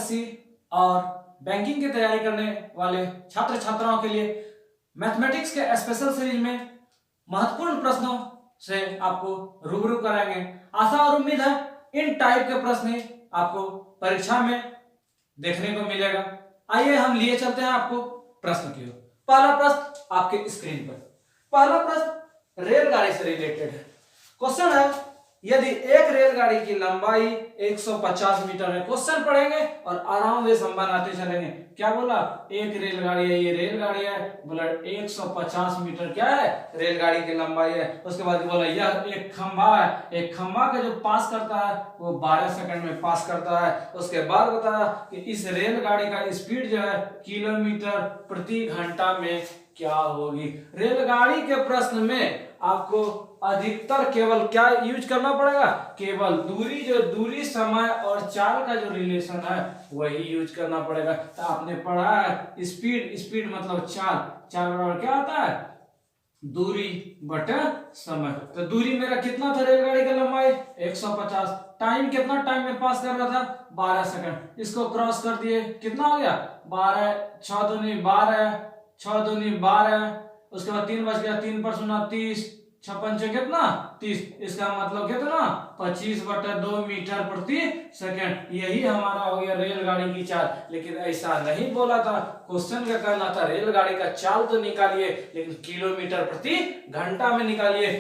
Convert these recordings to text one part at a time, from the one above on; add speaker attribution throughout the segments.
Speaker 1: SSC और banking की तैयारी करने वाले छात्र छात्राओं के लिए मैथमेटिक्स के स्पेशल सीरीज में महत्वपूर्ण प्रश्नों से आपको रूबरू कराएंगे। आशा और उम्मीद है इन टाइप के प्रश्न आपको परीक्षा में देखने को मिलेगा। आइए हम लिए चलते हैं आपको प्रश्न की ओर। पहला प्रश्न आपके स्क्रीन पर। पहला प्रश्न रेलगाड़ी से रिलेटेड है। क्वेश्चन है, यदि एक रेलगाड़ी की लंबाई 150 मीटर है, क्वेश्चन पढ़ेंगे और आराम से हम बनाते चलेंगे। क्या बोला? एक रेलगाड़ी है, ये रेलगाड़ी है, बोला 150 मीटर क्या है रेलगाड़ी की लंबाई है। उसके बाद बोला यह एक खंभा है, एक खंभा का जो पास करता है वो 12 सेकंड में पास करता है। उसके बाद बताया कि इस रेलगाड़ी का स्पीड जो है किलोमीटर प्रति घंटा में क्या होगी। रेलगाड़ी के प्रश्न में आपको अधिकतर केवल क्या यूज करना पड़ेगा? केवल दूरी, जो दूरी, समय और चाल का जो रिलेशन है वही यूज करना पड़ेगा। तो आपने पढ़ा है स्पीड, स्पीड मतलब चाल, चाल बराबर क्या आता है? दूरी बटा समय। तो दूरी मेरा कितना था रेलगाड़ी का लंबाई? 150। टाइम कितना टाइम में पास कर रहा था? 12 सेकंड। इसको क्रॉस कर दिए, कितना हो गया? 12, 6 दूनी 12, 6 दूनी 12, उसके बाद 3 बच गया, 3 पर 0 30, 6 पंचे कितना? 30। इसका मतलब कितना? 25/2 मीटर प्रति सेकंड। यही हमारा हो गया रेलगाड़ी की चाल। लेकिन ऐसा नहीं बोला था, क्वेश्चन का कहना था रेलगाड़ी का चाल तो निकालिए लेकिन किलोमीटर प्रति घंटा में निकालिए।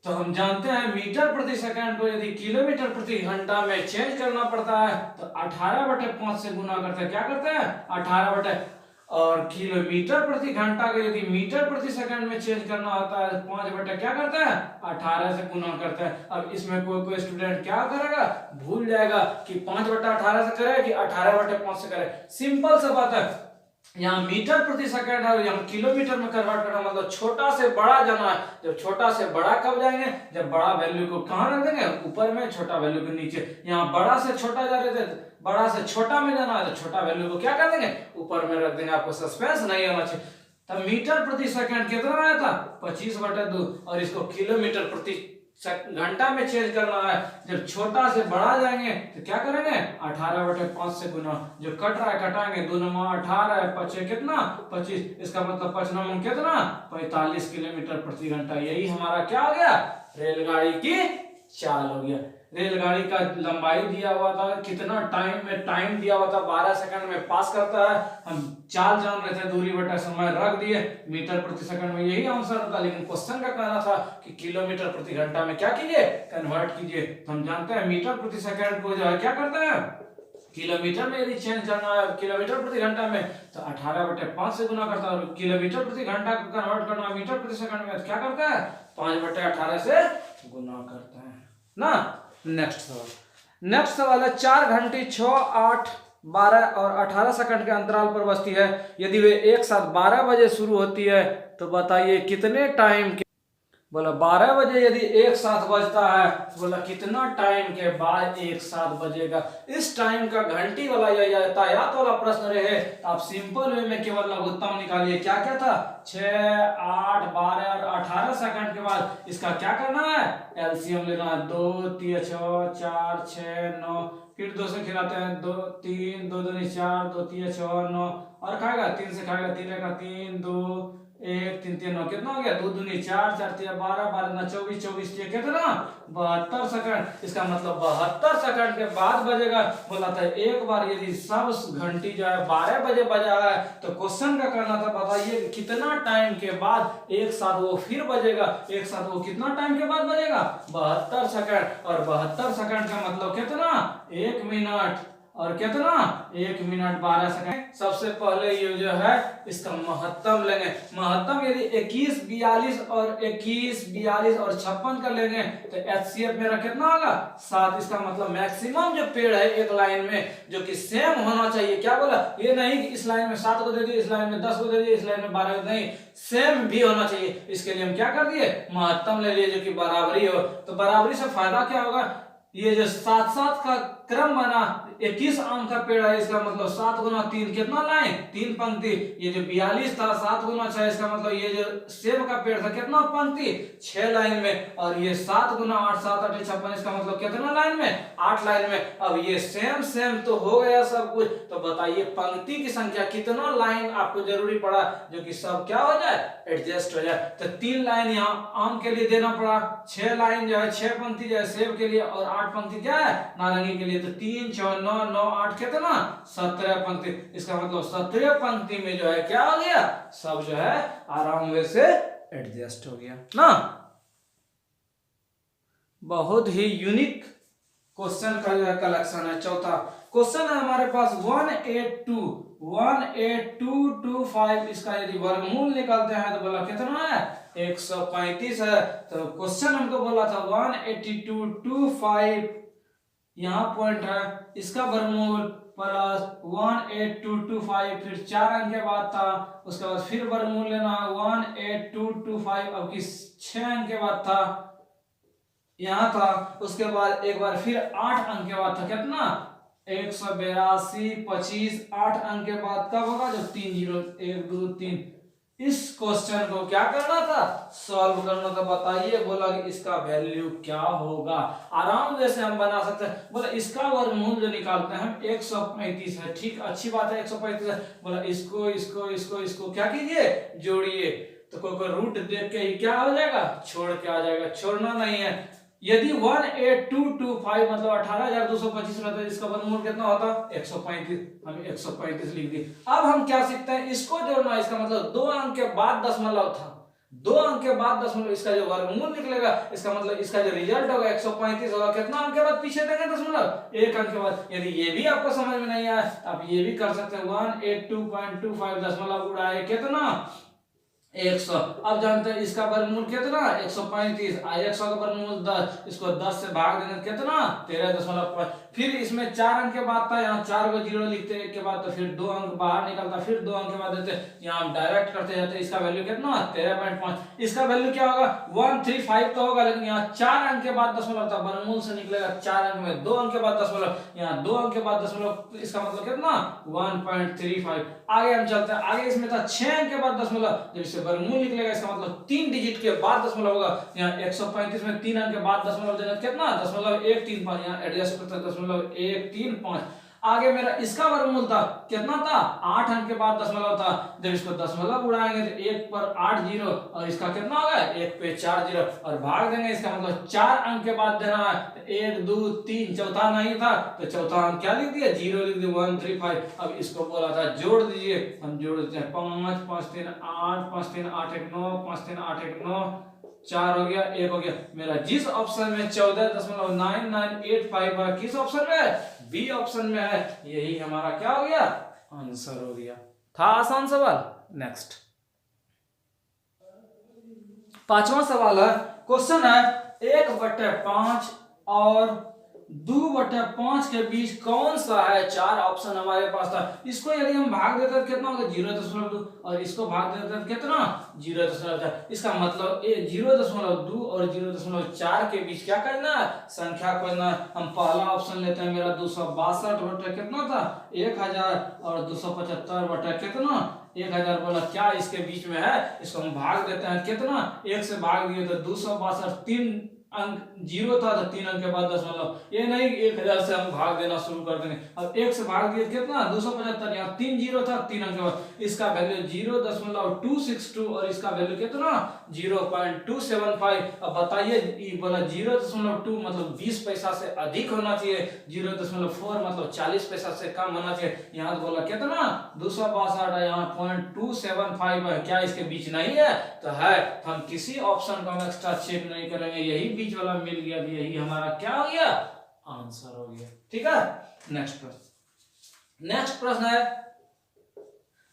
Speaker 1: तो हम जानते हैं मीटर प्रति सेकंड को यदि किलोमीटर प्रति घंटा में चेंज करना पड़ता है तो 18/5 से गुना करते हैं। क्या करते हैं? 18/, और किलोमीटर प्रति घंटा को यदि मीटर प्रति सेकंड में चेंज करना होता है 5/, क्या करते हैं? 18 से गुना करते हैं। अब इसमें कोई स्टूडेंट क्या करेगा? भूल जाएगा कि 5/18 से करे कि 18/5 से करे। सिंपल सा बात है, यहाँ मीटर प्रति सेकंड है, यहाँ किलोमीटर में कन्वर्ट करना, मतलब छोटा से बड़ा जाना है। जब छोटा से बड़ा कब जाएंगे? जब बड़ा वैल्यू को कहाँ रख देंगे? ऊपर में, छोटा वैल्यू को नीचे। यहाँ बड़ा से छोटा जा रहे थे, बड़ा से छोटा में जाना है तो छोटा वैल्यू को क्या कर देंगे? ऊपर में रख देंगे। आपको सस्पेंस नहीं होना चाहिए। तब मीटर प्रति सेकंड कितना आया था? 25/2, और इसको किलोमीटर प्रति घंटा में चेंज करना है। जब छोटा से बड़ा जाएंगे तो क्या करेंगे? 18/5 से गुना। जो कट रहा है कटाएंगे, 2 9 18, 5 कितना? 25। इसका मतलब 5 9 कितना? 45 किलोमीटर प्रति घंटा। यही हमारा क्या हो गया? रेलगाड़ी की चाल हो गया। रेलगाड़ी का लंबाई दिया हुआ था, कितना टाइम में टाइम दिया हुआ था, 12 सेकंड में पास करता है। हम चाल जान रहे थे, दूरी बटा समय रख दिए, मीटर प्रति सेकंड में यही आंसर था। लेकिन क्वेश्चन का कहना था कि किलोमीटर प्रति घंटा में क्या कीजिए? कन्वर्ट कीजिए। तो हम जानते हैं मीटर प्रति सेकंड को जो है क्या करते हैं? किलोमीटर में यदि चेंज करना है किलोमीटर प्रति घंटा में तो 18/5 से गुना करता है। और किलोमीटर प्रति घंटा को कन्वर्ट करना है मीटर प्रति सेकंड में तो क्या करता है? 5/18 से गुना करता है ना। नेक्स्ट सवाल है, 4 घंटी 6, 8, 12 और 18 सेकंड के अंतराल पर बजती है। यदि वे एक साथ 12 बजे शुरू होती है तो बताइए कितने टाइम के? बोला 12 बजे यदि एक साथ बजता है, बोला कितना टाइम के बाद एक साथ बजेगा। इस टाइम का घंटी वाला या यातायात वाला प्रश्न रहे, आप सिंपल वे में केवल लघुत्तम निकालिए। क्या क्या था? 6, 8, 12 और 18 सेकंड के बाद इसका क्या करना है? एलसीएम लेना है। 2 3 6 4 6 9, फिर 2 से खिलाते हैं, 2 3 2 2 4, 2 3 6 9, और खाएगा 3 से खाएगा, 3 का 3 2 1 3 3 9, कितना हो गया? 2 दूनी 4 4 3 12 12 9 24 24 कितना? 72 सेकंड। इसका मतलब 72 सेकंड के बाद बजेगा। बोला था एक बार यदि सब घंटी जो है 12 बजे बजा है तो क्वेश्चन का करना था बताइए कितना टाइम के बाद एक साथ वो फिर बजेगा। एक साथ वो कितना टाइम के बाद बजेगा? 72 सेकंड। और 72 सेकंड का मतलब कितना? 1 मिनट। और कितना? 1 मिनट 12 सेकंड। सबसे पहले ये जो है इसका महत्तम लेंगे। महत्तम यदि 21 42 और 21 42 और 56 का लेंगे तो एचसीएफ मेरा कितना होगा? 7। इसका मतलब मैक्सिमम जो पेड़ है एक लाइन में जो कि सेम होना चाहिए। क्या बोला? ये नहीं कि इस लाइन में 7 को दे दिए, इस लाइन में 10 को दे दिए, इस लाइन में 12 को, नहीं, सेम भी होना चाहिए। इसके लिए हम क्या कर दिए? महत्तम ले लिए जो कि बराबरी हो। तो बराबरी से फायदा क्या होगा? ये जो साथ साथ का क्रम बना 21 आम का पेड़ है, इसका मतलब 7 गुना 3 कितना लाइन, 3 पंक्ति। ये जो 42 था 7 गुना 6, इसका मतलब ये जो सेब का पेड़ था कितना पंक्ति, 6 लाइन में। और ये 7 गुना 8, 7 8 56, इसका मतलब कितना लाइन में, 8 लाइन में। अब ये सेम सेम तो हो गया सब कुछ, तो बताइए पंक्ति की संख्या कितना लाइन आपको जरूरी पड़ा जो कि सब क्या हो जाए, एडजस्ट हो जाए। तो 3 लाइन यहाँ आम के लिए देना पड़ा, 6 लाइन जो है 6 पंक्ति जो है सेब के लिए, और 8 पंक्ति क्या है नारंगी के लिए। तो 3 4 9 9 8 कितना 17 पंक्ति। इसका मतलब 17 पंक्ति में जो है क्या हो गया, सब जो है आराम से एडजस्ट हो गया ना। बहुत ही यूनिक क्वेश्चन का जो है कलेक्शन है। चौथा क्वेश्चन है हमारे पास 18225, इसका यदि वर्गमूल निकालते हैं तो बोला कितना है, 135 है। तो क्वेश्चन हमको बोला था 18225, यहाँ पॉइंट है, इसका वर्गमूल प्लस 18225, फिर 4 अंक के बाद था, उसके बाद फिर वर्गमूल लेना है 18225, अब की 6 अंक के बाद था यहाँ था, उसके बाद एक बार फिर 8 अंक के बाद था कितना 182 25, 8 अंक के बाद कब होगा, जब 3 0 1 2 3। इस क्वेश्चन को क्या करना था, सॉल्व करना था। बताइए बोला कि इसका वैल्यू क्या होगा। आराम से हम बना सकते हैं। बोला इसका वर्गमूल जो निकालते हैं हम 135 है, ठीक अच्छी बात है 135 है। बोला इसको इसको इसको इसको क्या कीजिए, जोड़िए। तो कोई रूट देख के ही क्या हो जाएगा, छोड़ के आ जाएगा, छोड़ना नहीं है। यदि 18225 मतलब 18225 रहता है, इसका वर्गमूल कितना होता 135, हम 135 लिख दिए। अब हम क्या सीखते हैं, इसको जोड़ना। इसका मतलब 2 अंक के बाद दशमलव था, 2 अंक के बाद दशमलव, इसका जो वर्गमूल निकलेगा, इसका मतलब इसका जो रिजल्ट होगा 135 होगा। कितना अंक के बाद पीछे देंगे दशमलव, 1 अंक के बाद। यदि ये भी आपको समझ में नहीं आया आप ये भी कर सकते हैं, 182.25 दशमलव गुणा कितना 100। अब जानते हैं इसका वर्गमूल कितना 135, 100 का वर्गमूल 10, इसको 10 से भाग देंगे कितना 13.5। फिर इसमें 4 अंक के बाद था, यहाँ 4 को 0 लिखते हैं एक के बाद, तो फिर 2 अंक बाहर निकलता, फिर 2 अंक के बाद देते, यहाँ हम डायरेक्ट करते जाते। इसका वैल्यू कितना 13.5। इसका वैल्यू क्या होगा 135 तो होगा, लेकिन यहाँ 4 अंक के बाद दशमलव था, वर्गमूल से निकलेगा 4 अंक में 2 अंक के बाद दशमलव, यहाँ 2 अंक के बाद दशमलव, इसका मतलब कितना 1.35। आगे हम चलते हैं, आगे इसमें था 6 अंक के बाद दशमलव, जब इससे वर्गमूल निकलेगा इसका मतलब 3 डिजिट के बाद दशमलव होगा। यहाँ 135 में 3 अंक के बाद दशमलव देना कितना 0.135, यहाँ एडजस्ट करते हैं 0.135। आगे मेरा इसका वर्गमूल था कितना था 8 अंक के बाद दशमलव था, जब इसको दशमलव उड़ाएंगे तो 1 पर 8 0, और इसका कितना होगा 1 पे 4 0, और भाग देंगे, इसका मतलब 4 अंक के बाद देना है, 1 2 3, चौथा नहीं था तो चौथा हम क्या लिख दिया 0 लिख दिया 135। अब इसको बोला था जोड़ दीजिए, हम जोड़ देते हैं 5 5 3 8 5 3 8 1 9 5 3 8 1 9, 4 हो गया, 1 हो गया। मेरा जिस ऑप्शन में 14.9985 है, किस ऑप्शन में है, बी ऑप्शन में है, यही हमारा क्या हो गया आंसर हो गया। था आसान सवाल। नेक्स्ट 5वां सवाल है, क्वेश्चन है 1/5 और 2/5 के बीच कौन सा है। 4 ऑप्शन हमारे पास था, इसको यदि हम भाग देते तो कितना होगा 0.2, और इसको भाग देते तो कितना 0.4। इसका मतलब 0.2 और 0.4 के बीच क्या करना है, संख्या करना है। हम पहला ऑप्शन लेते हैं, मेरा 262 कितना था 1000, और 275 कितना 1000 बोला, क्या इसके बीच में है, इसको हम भाग देते हैं कितना 1 से भाग दिए तो 262, 3 अंक 0 था तो 3 अंक के बाद दशमलव, ये नहीं 1000 से हम भाग देना शुरू कर देंगे। अब 1 से भाग दिए कितना 275, यहाँ 3 0 था 3 अंक के बाद, इसका वैल्यू 0.262 और इसका वैल्यू कितना 0.275। अब बताइए बोला 0.2 मतलब 20 पैसा से अधिक होना चाहिए, 0.4 मतलब 40 पैसा से कम होना चाहिए। यहाँ तो बोला कितना 262 है, यहाँ 0.275 है, क्या इसके बीच नहीं है, तो है। तो हम किसी ऑप्शन को हम एक्स्ट्रा चेक नहीं करेंगे, यही बीच वाला मिल गया, यही हमारा क्या हो गया आंसर हो गया। ठीक है, नेक्स्ट प्रश्न। नेक्स्ट प्रश्न है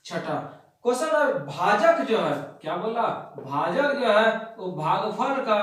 Speaker 1: 6ठा क्वेश्चन है, भाजक जो है, क्या बोला भाजक जो है वो भागफल का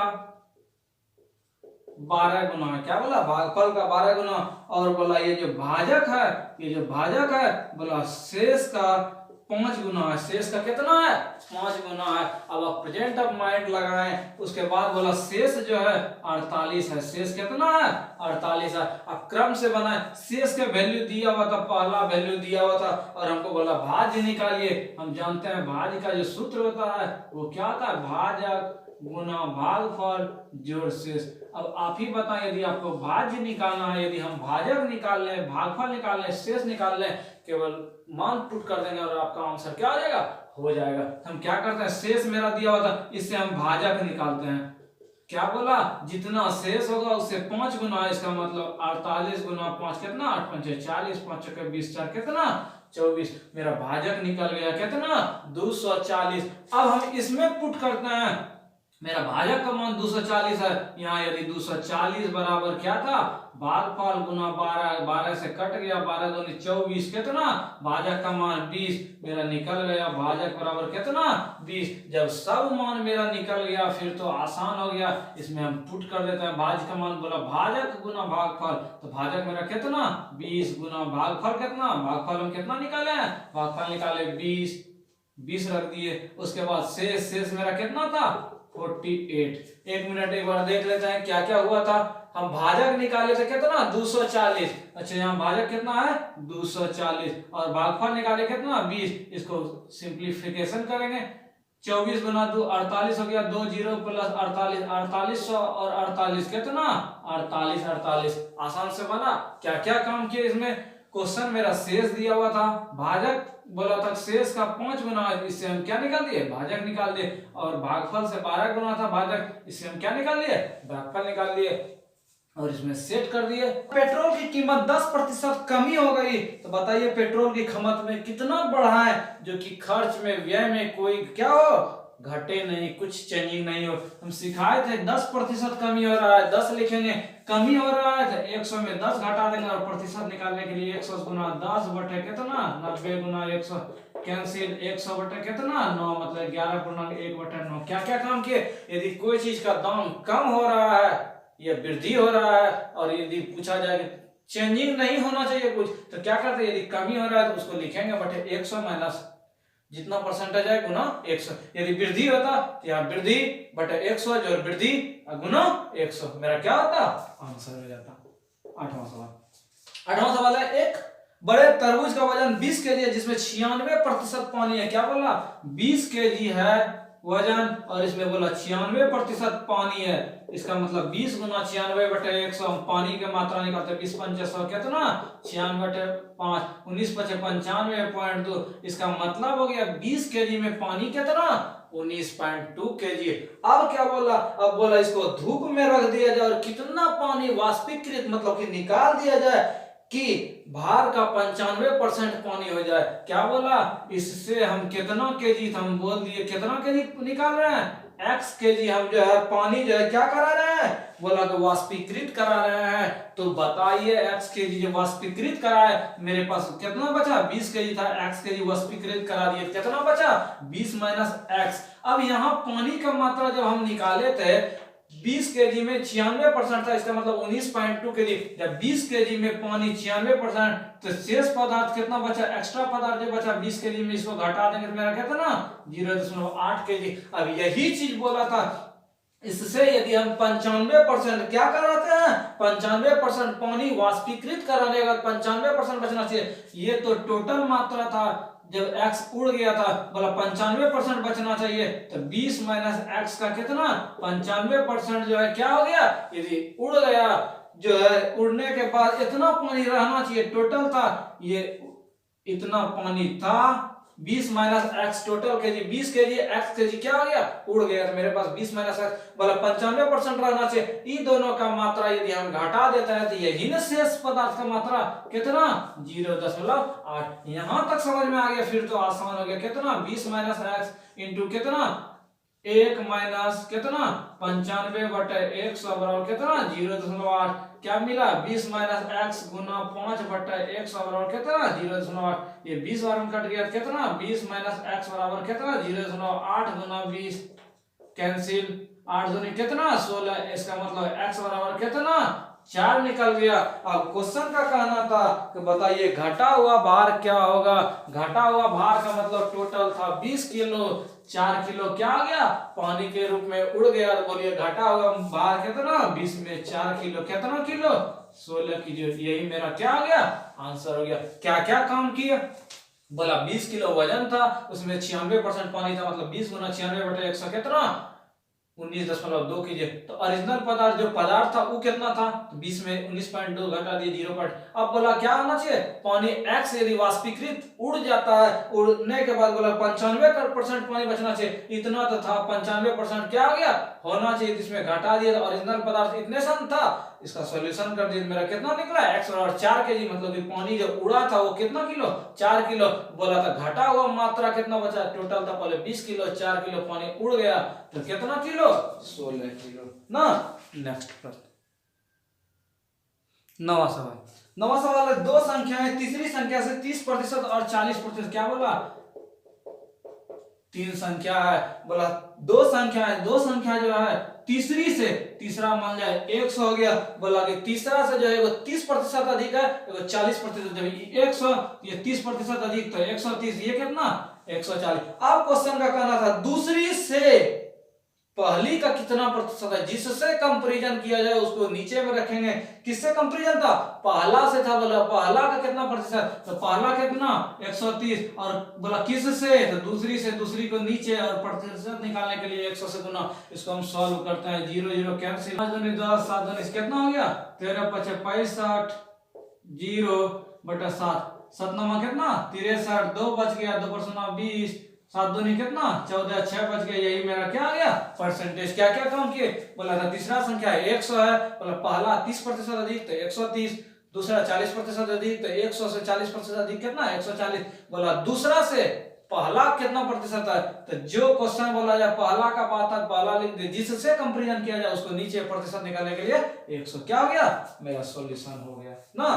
Speaker 1: 12 गुना है। क्या बोला भागफल का 12 गुना, और बोला ये जो भाजक है, ये जो भाजक है बोला शेष का 5 गुना है, शेष का कितना है 5 गुना है। अब आप प्रेजेंट ऑफ माइंड लगाएं, उसके बाद बोला शेष जो है 48 है, शेष कितना है 48 है। अब क्रम से बनाए, शेष का वैल्यू दिया हुआ था, पहला वैल्यू दिया हुआ था और हमको बोला भाज्य निकालिए। हम जानते हैं भाज्य का जो सूत्र होता है वो क्या था, भाजक गुना भागफल जोड़ शेष। अब आप ही बताएं, यदि आपको भाज्य निकालना है, यदि हम भाजक निकाल लें, भागफल निकाल लें, शेष निकाल लें, केवल मान पुट कर देंगे और आपका आंसर क्या आ जाएगा, हो जाएगा। हम क्या करते हैं, शेष मेरा दिया हुआ था, इससे हम भाजक निकालते हैं। क्या बोला, जितना शेष होगा उससे 5 गुना, इसका मतलब 48 गुना 5 कितना 8 पंचे 40, 5 चौके 20, 4 कितना 24। मेरा भाजक निकल गया कितना 240। अब हम इसमें पुट करते हैं, मेरा भाजक का मान 240 है। यहाँ यदि 240 बराबर क्या था, भागफल गुना 12, 12 से कट गया, 12 दूनी 24 कितना, भाजक का मान 20, मेरा निकल गया भाजक बराबर कितना 20। जब सब मान मेरा निकल गया फिर तो आसान हो गया, इसमें हम पुट कर देते हैं भाजक का मान, बोला भाजक गुना भागफल, तो भाजक मेरा कितना 20 गुना भागफल कितना, भागफल हम कितना निकाले हैं, भागफल निकाले 20 रख दिए। उसके बाद शेष मेरा कितना था 48। एक मिनट एक बार देख लेते हैं क्या क्या हुआ था। हम भाजक निकाले थे कितना 240, अच्छा यहाँ भाजक कितना है 240 और भागफल निकाले कितना 20। इसको सिंप्लीफिकेशन करेंगे, 24 गुना 2 48 हो गया, 2 0 प्लस 48, 4800 और 48 कितना 48। आसान से बना। क्या क्या काम किए इसमें, क्वेश्चन मेरा शेष दिया हुआ था, भाजक बोला था शेष का 5 गुना है, इससे हम क्या निकाल दिए भाजक निकाल दिए, और भागफल से 12 गुना था भाजक, इससे हम क्या निकाल लिए भागफल निकाल लिए और इसमें सेट कर दिए। पेट्रोल की कीमत 10% कमी हो गई, तो बताइए पेट्रोल की खपत में कितना बढ़ा है, जो कि खर्च में व्यय में कोई क्या हो घटे नहीं, कुछ चेंजिंग नहीं हो। हम सिखाए थे 10% कमी हो रहा है, 10 लिखेंगे, कमी हो रहा है तो 100 में 10 घटा देंगे और प्रतिशत निकालने के लिए 100 गुना 10 बटे कितना 90 गुना 100 कैंसिल, 100 बटे कितना 9, मतलब 11 गुना 1 बटे 9। क्या क्या काम किए, यदि कोई चीज का दाम कम हो रहा है या वृद्धि हो रहा है और यदि पूछा जाए कि चेंजिंग नहीं होना चाहिए कुछ, तो क्या करते हैं, यदि कमी हो रहा है तो उसको लिखेंगे बटे 100 माइनस जितना परसेंटेज है गुना 100। यदि वृद्धि होता तो यहाँ वृद्धि बटे 100 जो वृद्धि गुना 100, मेरा क्या होता आंसर हो जाता। 8वां सवाल है, एक बड़े तरबूज का वजन 20 केजी है जिसमें 96% पानी है। क्या बोला 20 केजी है वजन और इसमें बोला 96% पानी है, इसका मतलब 20 गुना 96 बटे 100, हम पानी की मात्रा निकालते 20 पंचे 100 कितना 96 बटे 5, 19 पचे 95.2, इसका मतलब हो गया 20 केजी में पानी कितना 19.2 केजी। अब क्या बोला, अब बोला इसको धूप में रख दिया जाए और कितना पानी वाष्पीकृत मतलब कि निकाल दिया जाए कि भार का 95% पानी हो जाए। क्या बोला, इससे हम कितना केजी, हम बोल दिए कितना केजी निकाल रहे हैं x केजी, हम जो है पानी जो है क्या करा रहे हैं, बोला तो वाष्पीकृत करा रहे हैं। तो बताइए x केजी जो वाष्पीकृत करा है, मेरे पास कितना बचा 20 केजी था, x केजी वाष्पीकृत करा दिए, कितना बचा 20 माइनस x। अब यहाँ पानी का मात्रा जब हम निकाले थे 20 केजी में 96% था, इसका मतलब 19.2 केजी। जब 20 केजी में पानी 96% तो शेष पदार्थ कितना बचा, एक्स्ट्रा पदार्थ जो बचा 20 केजी में, इसको घटा देंगे तो मेरा कितना 0.8 केजी। अब यही चीज बोला था, इससे यदि हम 95% क्या कराते हैं 95% पानी वाष्पीकृत कराने का 95% बचना चाहिए। ये तो टोटल मात्रा था, जब x उड़ गया था बोला 95% बचना चाहिए, तो 20 माइनस x का कितना 95% जो है क्या हो गया, यदि उड़ गया जो है उड़ने के बाद इतना पानी रहना चाहिए, टोटल था ये इतना पानी था 20 minus x total KG 20 KG, x KG क्या हो गया उड़ गया, तो मेरे पास 20 माइनस x बोला 95% रहना चाहिए। इन दोनों का मात्रा यदि हम घटा देते हैं तो यही न शेष पदार्थ का मात्रा कितना 0.8। यहां तक समझ में आ गया, फिर तो आसान हो गया। कितना 20 माइनस x इंटू कितना 1 माइनस कितना 95 बटे 100 बराबर कितना 0.8। क्या मिला 20 माइनस x गुना 5 बटे 100 बराबर कितना 0.8। ये 20 बार में कट गया कितना 20 माइनस x बराबर कितना 0.8 गुना 20 कैंसिल, 8 दूनी कितना 16, इसका मतलब x बराबर कितना 4 निकल गया। अब क्वेश्चन का कहना था कि बताइए घटा हुआ भार क्या होगा। घटा हुआ भार का मतलब टोटल था 20 किलो, 4 किलो क्या आ गया पानी के रूप में उड़ गया। तो बोलिए घटा हुआ भार कितना, 20 में 4 किलो कितना किलो, 16 किलो। यही मेरा क्या आ गया आंसर हो गया। क्या क्या काम किया, बोला 20 किलो वजन था, उसमें 96% पानी था, मतलब 20 गुना 96/100 कितना 19.2 कीजिए। तो ओरिजिनल पदार्थ जो पदार्थ था वो कितना था, तो 20 में 19.2 घटा दिए 0 पॉइंट। अब बोला क्या होना चाहिए, पानी x यदि वाष्पीकृत उड़ जाता है, उड़ने के बाद बोला 95% पानी बचना चाहिए, इतना तो था 95% क्या हो गया होना चाहिए, इसमें घटा दिया। तो ओरिजिनल पदार्थ इतने सन था, इसका सॉल्यूशन कर दिए, मेरा कितना निकला x बराबर 4 kg, मतलब कि पानी जो उड़ा था वो कितना किलो 4 किलो। बोला था घटा हुआ मात्रा कितना बचा, टोटल था पहले 20 किलो, 4 किलो पानी उड़ गया तो कितना किलो 16 किलो ना। नेक्स्ट प्रश्न, नवा सवाल है, दो संख्याएं तीसरी संख्या से 30% और 40%, क्या बोला 3 संख्या है, बोला दो संख्या जो है तीसरी से, तीसरा मान जाए 100 हो गया, बोला कि तीसरा से जो है वो 30% अधिक है, वो 40%, जब 100 ये 30% अधिक तो 130, ये कितना 140। अब क्वेश्चन का कहना था दूसरी से पहली का कितना प्रतिशत है, जिससे कंपैरिजन किया जाए उसको नीचे में रखेंगे। किससे कंपैरिजन था, पहला से था, बोला पहला का कितना प्रतिशत, तो पहला कितना 130, और बोला किस से, तो दूसरी से, दूसरी को नीचे, और प्रतिशत निकालने के लिए 100 से गुना। इसको हम सॉल्व करते हैं, 0 0 कैंसिल, 5 दूनी 10, 7 दूनी कितना हो गया 13 5 65, 0/7, 7 9 कितना 63, 2 बच गया, 2 पर 20, 7 दूनी कितना 14, 6 बच गया। यही मेरा क्या आ गया परसेंटेज। क्या क्या काम किए, बोला था तीसरा संख्या 100 है, बोला पहला 30% अधिक तो 130, दूसरा 40% अधिक तो 100 से 40% अधिक कितना 140। बोला दूसरा से पहला कितना प्रतिशत है, तो जो क्वेश्चन बोला जाए पहला का बात है पहला लिख दे, जिससे कंपैरिजन किया जाए उसको नीचे प्रतिशत निकालने के लिए 100, क्या हो गया मेरा सॉल्यूशन हो गया ना।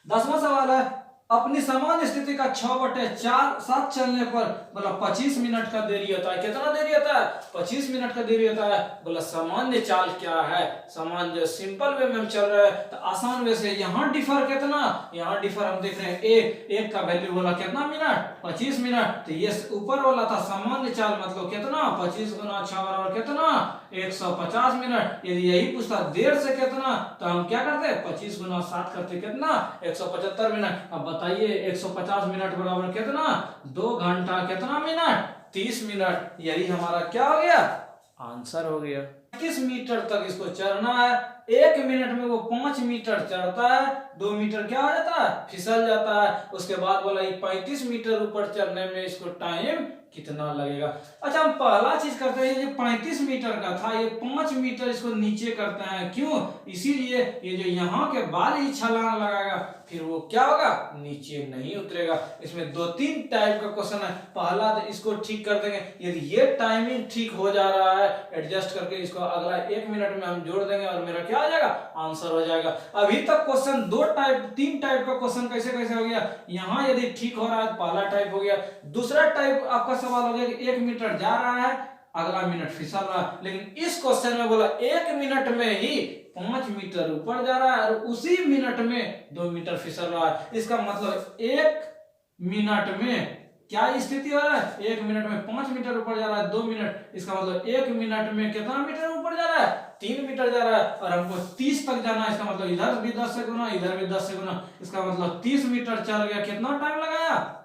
Speaker 1: 10वां सवाल है, अपनी सामान्य स्थिति का 6/4 साथ चलने पर बोला 25 मिनट का देरी होता है। कितना देरी होता है 25 मिनट का देरी होता है। बोला सामान्य चाल क्या है, सामान्य जो सिंपल वे में हम चल रहे हैं तो आसान वे से, यहाँ डिफर कितना, यहाँ डिफर हम देख रहे हैं एक का वैल्यू बोला कितना मिनट 25 मिनट, तो ये ऊपर वाला था सामान्य चाल, मतलब कितना 25 गुना 6 बराबर कितना 150 मिनट। यदि यही पूछता देर से कितना, तो हम क्या करते 25 गुना 7 करते कितना 175 मिनट। अब बताइए 150 मिनट बराबर कितना 2 घंटा कितना मिनट 30 मिनट। यही हमारा क्या हो गया आंसर हो गया। 25 मीटर तक इसको चढ़ना है, 1 मिनट में वो 5 मीटर चढ़ता है, 2 मीटर क्या हो जाता है फिसल जाता है। उसके बाद बोला 35 मीटर ऊपर चढ़ने में इसको टाइम कितना लगेगा। अच्छा हम पहला चीज करते हैं, ये 35 मीटर का था, ये 5 मीटर इसको नीचे करते हैं, क्यों, इसीलिए ये जो यहाँ के बाद ही छलांग लगाएगा, फिर वो क्या होगा नीचे नहीं उतरेगा। इसमें 2-3 टाइप का क्वेश्चन है। पहला तो इसको ठीक कर देंगे, यदि ये टाइमिंग ठीक हो जा रहा है एडजस्ट करके इसको अगला 1 मिनट में हम जोड़ देंगे और मेरा क्या आ जाएगा आंसर हो जाएगा। अभी तक क्वेश्चन 3 टाइप का क्वेश्चन कैसे कैसे हो गया, यहाँ यदि ठीक हो रहा है पहला टाइप हो गया। दूसरा टाइप आपका सवाल हो गया कि 1 मीटर जा रहा है अगला मिनट फिसल रहा है, लेकिन इस क्वेश्चन में बोला 1 मिनट में ही 5 मीटर ऊपर जा रहा है और उसी मिनट में 2 मीटर फिसल रहा है। इसका मतलब 1 मिनट में क्या स्थिति हो रहा है, 1 मिनट में 5 मीटर ऊपर जा रहा है, 2 मिनट, इसका मतलब 1 मिनट में कितना मीटर ऊपर जा रहा है 3 मीटर जा रहा है, और हमको 30 तक जाना है। इसका मतलब इधर भी 10 से गुना, इधर भी 10 से गुना, इसका मतलब 30 मीटर चल गया। कितना टाइम लगाया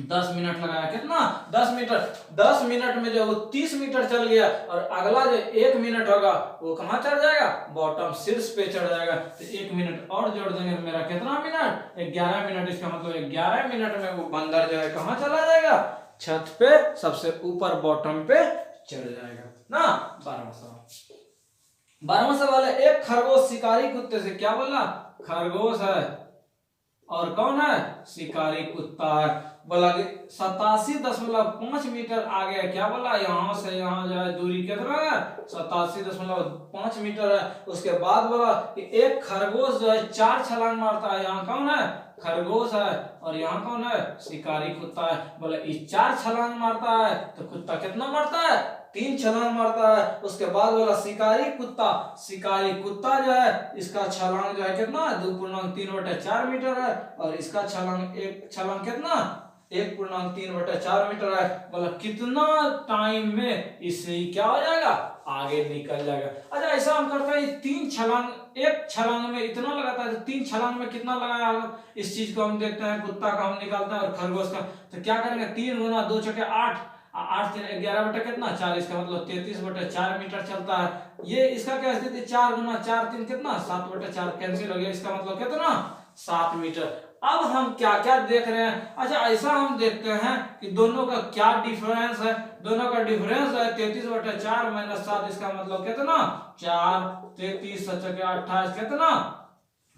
Speaker 1: 10 मिनट लगाया, कितना 10 मीटर। 10 मिनट में जो वो 30 मीटर चल गया, और अगला जो 1 मिनट होगा वो कहाँ चढ़ जाएगा बॉटम शीर्ष पे चढ़ जाएगा। तो 1 मिनट और जोड़ देंगे मेरा कितना मिनट 11 मिनट। इसका मतलब 11 मिनट में वो बंदर जो है कहाँ चला जाएगा छत पे सबसे ऊपर बॉटम पे चढ़ जाएगा ना। 12वां सवाल है, एक खरगोश शिकारी कुत्ते से, क्या बोला खरगोश है और कौन है शिकारी कुत्ता है। बोला कि 87.5 मीटर आगे है, क्या बोला यहाँ से यहाँ जो है दूरी कितना है 87.5 मीटर है। उसके बाद बोला कि एक खरगोश जो है 4 छलांग मारता है, यहाँ कौन है खरगोश है और यहाँ कौन है शिकारी कुत्ता है। बोला ये 4 छलांग मारता है तो कुत्ता कितना मारता है 3 छलांग मारता है। उसके बाद बोला शिकारी कुत्ता जो है इसका छलांग जो है कितना 2.3/4 मीटर है और इसका छलांग कितना 1.3/4 मीटर है। बोला कितना टाइम में इससे क्या हो जाएगा आगे निकल जाएगा। अच्छा ऐसा हम करते हैं 3 छलांग, एक छलांग में इतना लगाता है तो 3 छलांग में कितना लगाया होगा इस चीज को हम देखते हैं। कुत्ता का हम निकालते हैं और खरगोश का, तो क्या करेंगे 3 गुना 2 छके 8, 8 3 11 बटे कितना 4, इसका मतलब 33/4 मीटर चलता है। ये इसका क्या स्थिति 4 गुना 4 3 कितना 7/4 कैंसिल हो गया, इसका मतलब कितना 7 मीटर। अब हम क्या क्या देख रहे हैं, अच्छा ऐसा हम देखते हैं कि दोनों का क्या डिफरेंस है। दोनों का डिफरेंस है 33/4 - 7, इसका मतलब कितना 4, 33 7 28 कितना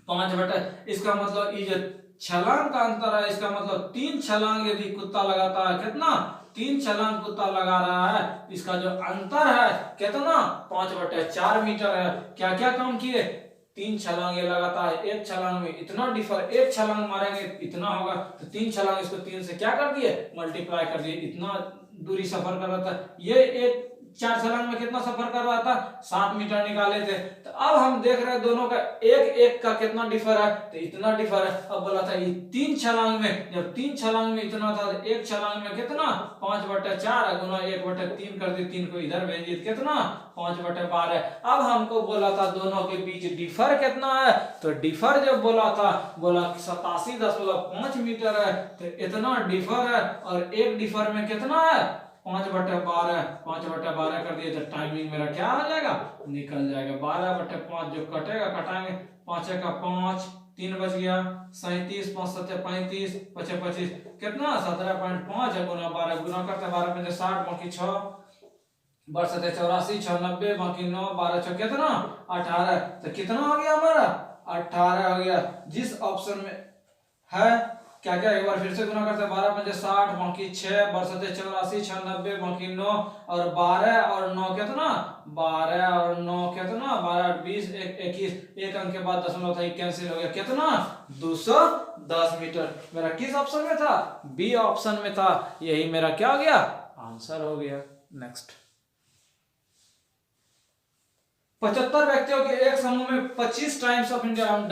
Speaker 1: 5/, इसका मतलब ये जो छलांग का अंतर है इसका मतलब 3 छलांग यदि कुत्ता लगाता है कितना 3 छलांग कुत्ता लगा रहा है, इसका जो अंतर है कितना 5/4 मीटर है। क्या क्या काम किए 3 छलांग ये लगाता है, एक छलांग में इतना डिफर, एक छलांग मारेंगे इतना होगा तो 3 छलांग इसको 3 से क्या कर दिए मल्टीप्लाई कर दिए, इतना दूरी सफर कर रहा था। ये एक 4 छलांग में कितना सफर कर रहा था 7 मीटर निकाले थे। तो अब हम देख रहे हैं दोनों का एक एक का कितना डिफर है, तो इतना डिफर है। अब बोला था ये 3 छलांग में, जब 3 छलांग में इतना था तो एक छलांग में कितना 5/4 गुना 1/3 कर दिए, 3 को इधर भेज दिए कितना 5/12। अब हमको बोला था दोनों के बीच डिफर कितना है, तो डिफर जब बोला था बोला 87.5 मीटर है, तो इतना डिफर है और एक डिफर में कितना है 5/12, 5/12 कर दिए तो टाइमिंग मेरा क्या आ जाएगा निकल जाएगा। 12/5 जो कटेगा कटाएंगे 5 का 5, 3 बच गया 37, 5 7 35, 5 25 कितना 17.5 है गुना 12, गुना करते 12 5 60 बाकी 6 12 7 84 6 90 बाकी 9 12 6 कितना 18, तो कितना हो गया हमारा 18 हो गया। जिस ऑप्शन में है क्या क्या एक बार फिर से गुना करते हैं 12 5 60 बाकी 6 12 7 84 6 90 बाकी 9 और 12 और 9 कितना 12 और 9 कितना 12 20 1 21, एक अंक के बाद दशमलव था कैंसिल हो गया कितना 210 मीटर। मेरा किस ऑप्शन में था बी ऑप्शन में था, यही मेरा क्या हो गया आंसर हो गया। नेक्स्ट 75 व्यक्तियों के एक समूह में 25 टाइम्स ऑफ इंडिया, हम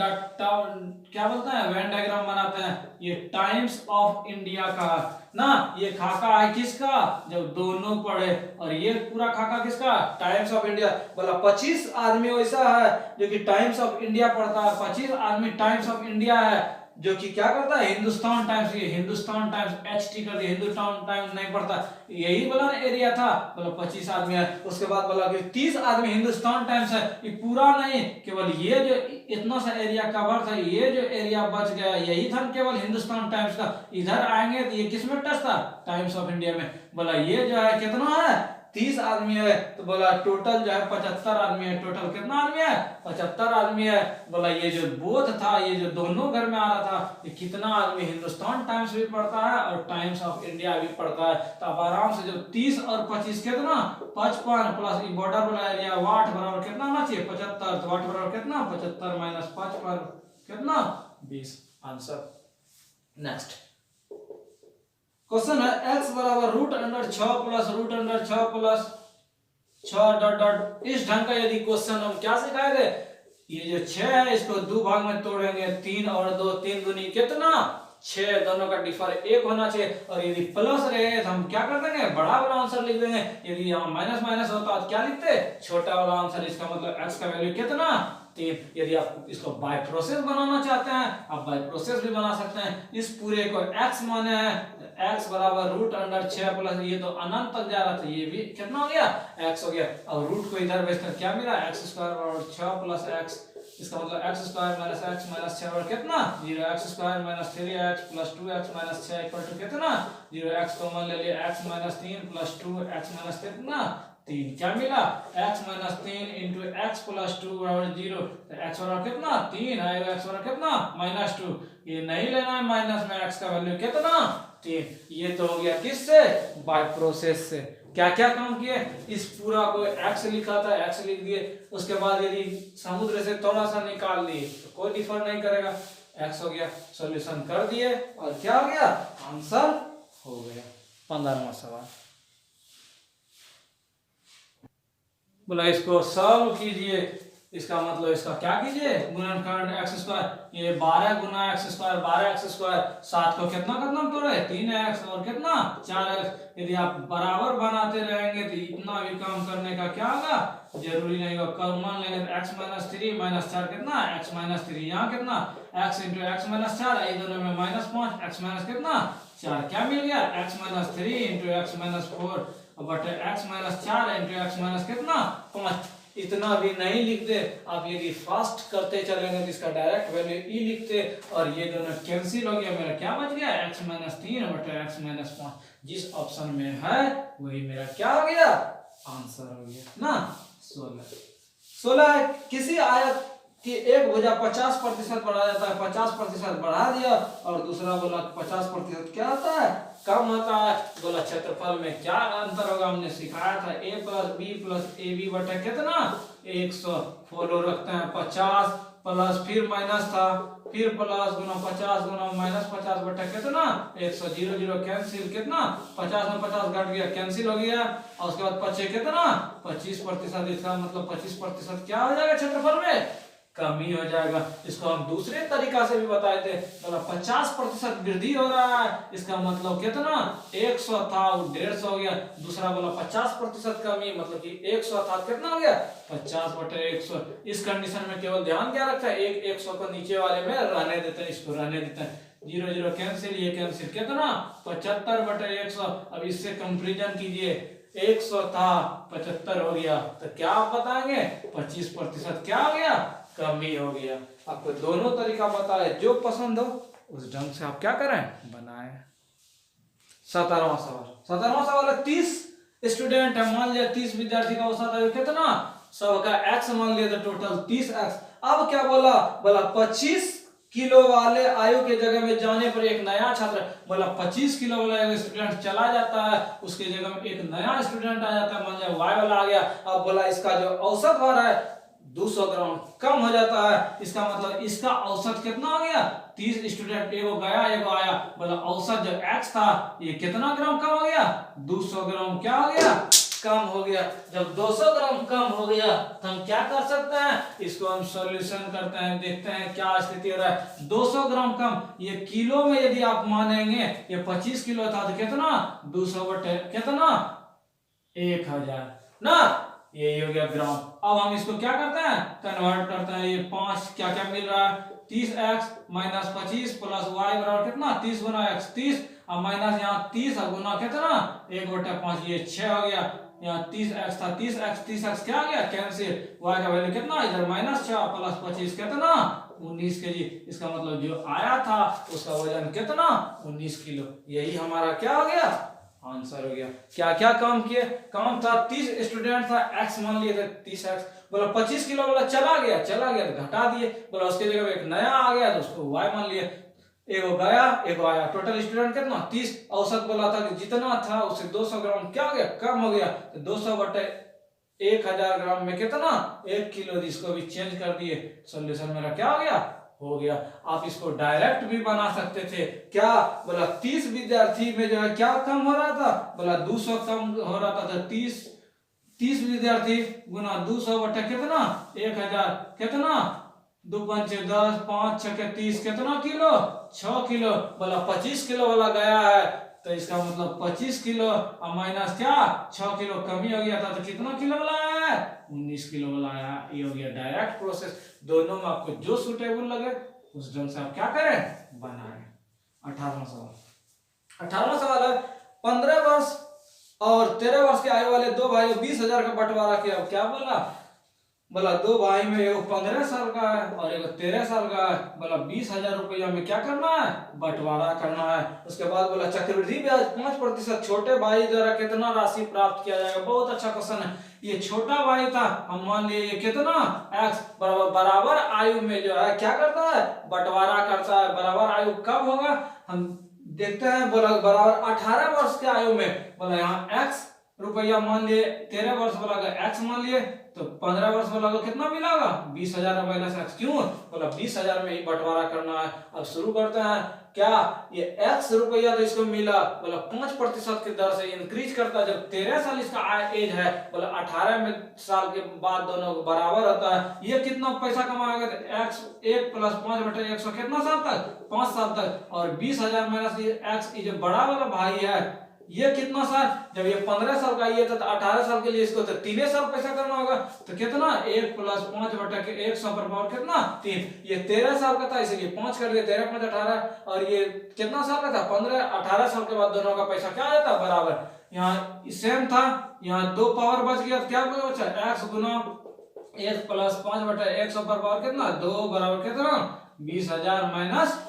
Speaker 1: क्या बोलते हैं वेन डायग्राम बनाते हैं। ये टाइम्स ऑफ इंडिया का ना, ये खाका है किसका जब दोनों पढ़े, और ये पूरा खाका किसका टाइम्स ऑफ इंडिया। बोला 25 आदमी वैसा है जो कि टाइम्स ऑफ इंडिया पढ़ता है, 25 आदमी टाइम्स ऑफ इंडिया है जो कि क्या करता है हिंदुस्तान टाइम्स, ये हिंदुस्तान टाइम्स HT कर दिया, हिंदुस्तान टाइम्स नहीं पढ़ता, यही बोला ना एरिया था। बोला 25 आदमी है, उसके बाद बोला कि 30 आदमी हिंदुस्तान टाइम्स है, ये पूरा नहीं केवल ये जो इतना सा एरिया कवर था, ये जो एरिया बच गया यही था केवल हिंदुस्तान टाइम्स का। इधर आएंगे तो ये किसमें टच था टाइम्स ऑफ इंडिया में। बोला ये जो है कितना है 30 आदमी है, तो बोला टोटल जो है 75 आदमी है। टोटल कितना आदमी है 75 आदमी है। बोला ये जो बोध था ये जो दोनों घर में आ रहा था, ये कितना आदमी हिंदुस्तान टाइम्स भी पढ़ता है और टाइम्स ऑफ इंडिया भी पढ़ता है। तो अब आराम से जो 30 और 25 कितना 55 प्लस बॉर्डर वाला एरिया वाट बराबर कितना होना चाहिए 75, तो वाट बराबर कितना 75 माइनस 55 कितना 20 आंसर। नेक्स्ट क्वेश्चन है x बराबर √6 प्लस √6 प्लस 6 डॉट डॉट। इस ढंग का यदि क्वेश्चन हम क्या सिखाए थे, ये जो 6 है इसको 2 भाग में तोड़ेंगे, 3 और 2 3 दूनी कितना 6, दोनों का डिफर 1 होना चाहिए। और यदि प्लस रहे तो हम क्या कर देंगे बड़ा वाला आंसर लिख देंगे, यदि यहाँ माइनस माइनस होता तो क्या लिखते छोटा वाला आंसर। इसका मतलब x का वैल्यू कितना 3। यदि आप इसको बाय प्रोसेस बनाना चाहते हैं आप बाय प्रोसेस भी बना सकते हैं। इस पूरे को x माने है x बराबर √6 प्लस ये तो अनंत तक जा रहा था, ये भी कितना हो गया x हो गया, और रूट को इधर भेजकर क्या मिला x² बराबर 6 प्लस x, इसका मतलब x² माइनस x माइनस 6 बराबर कितना 0, x² minus 3x plus 2x minus 6 equal to कितना 0। x कॉमन ले लिए x minus 3 plus 2x minus कितना 3, क्या मिला x minus 3 into x plus 2 बराबर 0, तो x बराबर कितना 3 आएगा, x बराबर कितना माइनस 2, ये नहीं लेना है माइनस में, x का वैल्यू कितना 3। ये तो हो गया किससे बाय प्रोसेस से। क्या क्या काम किए, इस पूरा को x लिखा था x लिख दिए, उसके बाद यदि समुद्र से थोड़ा सा निकाल लिए तो कोई डिफर नहीं करेगा, x हो गया, सॉल्यूशन कर दिए और क्या हो गया आंसर हो गया। 15वां सवाल बोला इसको सॉल्व कीजिए, इसका मतलब इसका क्या कीजिए, गुणनखंड एक्स स्क्वायर, ये 12 गुना एक्स स्क्वायर, 12 एक्स स्क्वायर, 7 को कितना कितना तोड़े 3x और कितना 4x। यदि आप बराबर बनाते रहेंगे तो इतना भी काम करने का क्या होगा, जरूरी नहीं होगा। कॉमन लेंगे तो x माइनस 3 माइनस 4 कितना x माइनस 3, यहाँ कितना x इंटू एक्स माइनस 4, ये दोनों में माइनस 5, x माइनस कितना 4, क्या मिल गया x minus 3 into x minus 4 बटे x minus 4 into x minus कितना 5। इतना भी नहीं लिखते आप, यदि फास्ट करते चलेंगे तो इसका डायरेक्ट वैल्यू ई लिखते और ये दोनों कैंसिल हो गया, मेरा क्या बच गया x माइनस 3 बटे एक्स माइनस 5। जिस ऑप्शन में है वही मेरा क्या हो गया, आंसर हो गया ना 16। किसी आयत कि एक भुजा 50% बढ़ा जाता है, 50% बढ़ा दिया, और दूसरा बोला 50% क्या होता है, कम होता है। बोला क्षेत्रफल में क्या अंतर होगा, हमने सिखाया था a plus B plus A B बटे कितना 100। फॉलो रखते हैं 50 प्लस फिर माइनस था, फिर प्लस गुना 50 गुना माइनस 50 बटे कितना 100, 0 0 कैंसिल, कितना 50 में 50 घट गया, कैंसिल हो गया, और उसके बाद बचे कितना 25%। इसका मतलब 25% क्या हो जाएगा, क्षेत्रफल में कमी हो जाएगा। इसको हम दूसरे तरीका से भी बताए थे, बोला 50% वृद्धि हो रहा है, इसका मतलब कितना 100 था 150 हो गया। दूसरा बोला 50% कमी, मतलब कि 100 था कितना हो गया 50 बटे 100। इस कंडीशन में केवल ध्यान क्या रखता है, 100 को नीचे वाले में रहने देते हैं, इसको रहने देते हैं। 0 0 कैंसिल, ये कैंसिल, कितना 75 बटे 100। अब इससे कंपेरिजन कीजिए, 100 था 75 हो गया, तो क्या आप बताएंगे 25% क्या हो गया, कमी हो गया। आपको दोनों तरीका बताए, जो पसंद हो उस ढंग से आप क्या करें, बनाए। 17वां सवाल है, 30 स्टूडेंट है, मान लिया 30 विद्यार्थी का औसत आयु कितना, सबका x मान लिया तो टोटल 30x। अब क्या बोला, 25 किलो वाले आयु के जगह में जाने पर एक नया छात्र, बोला 25 किलो वाला स्टूडेंट चला जाता है, उसके जगह में एक नया स्टूडेंट आ जाता है, मान लिया y वाला आ गया। अब बोला इसका जो औसत भार है 200 ग्राम कम हो जाता है, इसका मतलब इसका औसत कितना हो गया, 30 स्टूडेंट, एगो गया एगो आया, बोला औसत जो x था ये कितना ग्राम कम हो गया, 200 ग्राम क्या हो गया, कम हो गया। जब 200 ग्राम कम हो गया तो हम क्या कर सकते हैं, इसको हम सॉल्यूशन करते हैं, देखते हैं क्या स्थिति हो रहा है। 200 ग्राम कम, ये किलो में यदि आप मानेंगे, ये 25 किलो था तो कितना 200 बटे कितना 1000 ना, ये हो गया ग्राम। अब हम इसको क्या करते हैं, कन्वर्ट करते हैं। ये 5 क्या क्या मिल रहा है, 30x माइनस 25 प्लस y बराबर कितना 30 गुना x 30, अब माइनस यहाँ 30 गुना कितना 1/5, ये 6 हो गया। यहाँ 30x था, 30x क्या आ गया कैंसिल, y का वैल्यू कितना इधर -6 प्लस 25 कितना 19 केजी। इसका मतलब जो आया था उसका वजन कितना 19 किलो। यही हमारा क्या हो गया, आंसर हो गया। क्या क्या काम किए, काम था 30 स्टूडेंट था, x मान लिए थे 30x, बोला 25 किलो वाला चला गया तो घटा दिए, बोला उसके जगह एक नया आ गया तो उसको y मान लिए, एगो गया एगो आया, टोटल स्टूडेंट कितना 30, औसत बोला था कि जितना था उससे 200 ग्राम क्या हो गया, कम हो गया, तो 200 बटे 1000 ग्राम में कितना 1 किलो, इसको भी चेंज कर दिए, सोल्यूशन मेरा क्या हो गया, हो गया। आप इसको डायरेक्ट भी बना सकते थे, क्या बोला 30 विद्यार्थी में जो है क्या कम हो रहा था, बोला 200 कम हो रहा था, तो 30 विद्यार्थी गुना 200 बटे कितना 1000, कितना 2 5 10 5 6 30 कितना किलो 6 किलो। बोला 25 किलो वाला गया है, तो इसका मतलब 25 किलो और माइनस क्या 6 किलो कमी हो गया था, तो कितना किलो वाला है 19 किलो वाला आया। ये हो गया डायरेक्ट प्रोसेस। दोनों में आपको जो सुटेबल लगे उस ढंग से आप क्या करें, बनाएं। 18वां सवाल है, 15 वर्ष और 13 वर्ष के आयु वाले दो भाई 20,000 का बंटवारा किया। क्या बोला दो भाई में एगो 15 साल का है और एगो 13 साल का है, बोला 20,000 रुपया में क्या करना है, बंटवारा करना है। उसके बाद बोला चक्रवृद्धि ब्याज 5%, छोटे भाई द्वारा कितना राशि प्राप्त किया जाएगा। बहुत अच्छा क्वेश्चन है। ये छोटा भाई था, हम मान लिए ये कितना x बराबर आयु में जो है क्या करता है, बंटवारा करता है। बराबर आयु कब होगा हम देखते हैं, बोला बराबर 18 वर्ष के आयु में, बोला यहाँ x रुपया मान लिए, 13 वर्ष वाला का एक्स मान लिए, तो 15 वर्ष वाला को कितना मिलेगा 20,000 माइनस एक्स। क्यों बोला 20,000 में ही बंटवारा करना है। अब शुरू करते हैं। क्या ये एक्स रुपया तो इसको मिला बोला 5% की दर से इंक्रीज करता है। जब 13 साल इसका एज है बोला 18 में साल के बाद दोनों बराबर होता है। ये कितना पैसा कमाएगा तो एक्स 1 + 5/100 कितना साल तक 5 साल तक। और 20,000 माइनस एक्स ये जो बड़ा वाला भाई है ये कितना साल, जब ये 15 साल का ये था तो 18 साल के लिए इसको तो 3 साल पैसा करना होगा। तो कितना 1 + 5/100 पर पावर कितना 3। ये 13 साल का था इसलिए 5 कर दिया, 13 × 5 18। और ये कितना साल का था 15, 18 साल के बाद दोनों का पैसा क्या आ जाता बराबर। यहाँ सेम था, यहाँ 2 पावर बच गया तो क्या बचा x गुना 1 + 5/100 पर पावर कितना 2 बराबर कितना 20,000 माइनस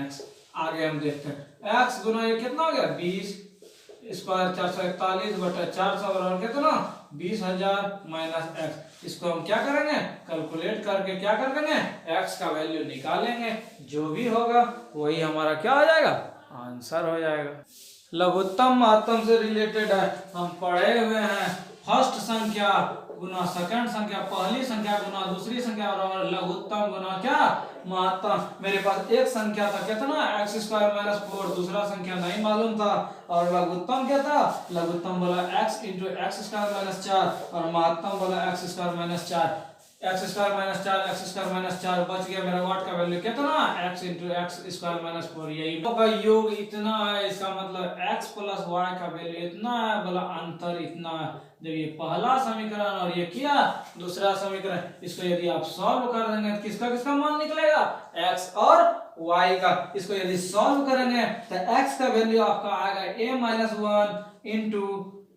Speaker 1: x। आगे हम देखते हैं x गुना ये कितना हो गया 20 स्क्वायर 441/400 बराबर कितना 20,000 माइनस x। इसको हम क्या करेंगे कैलकुलेट करके क्या कर देंगे x का वैल्यू निकालेंगे। जो भी होगा वही हमारा क्या हो जाएगा आंसर हो जाएगा। लघुत्तम महत्तम से रिलेटेड है। हम पढ़े हुए हैं फर्स्ट संख्या गुना सेकंड संख्या, पहली संख्या गुना दूसरी संख्या और लघुत्तम गुना क्या महत्तम। मेरे पास एक संख्या था कितना x² - 4, दूसरा संख्या नहीं मालूम था। और लघुत्तम क्या था लघुत्तम बोला x × x² - 4 और महत्तम बोला x² - 4। x² - 4 x² - 4 बच गया मेरा वाट का वैल्यू कितना x × x² - 4। यही का योग इतना है, इसका मतलब x + y का वैल्यू इतना है बोला अंतर इतना है। जब ये पहला समीकरण और ये किया दूसरा समीकरण, इसको यदि आप सॉल्व कर देंगे तो किसका किसका मान निकलेगा x और y का। इसको यदि सॉल्व करेंगे तो x का वैल्यू आपका आएगा a - 1 ×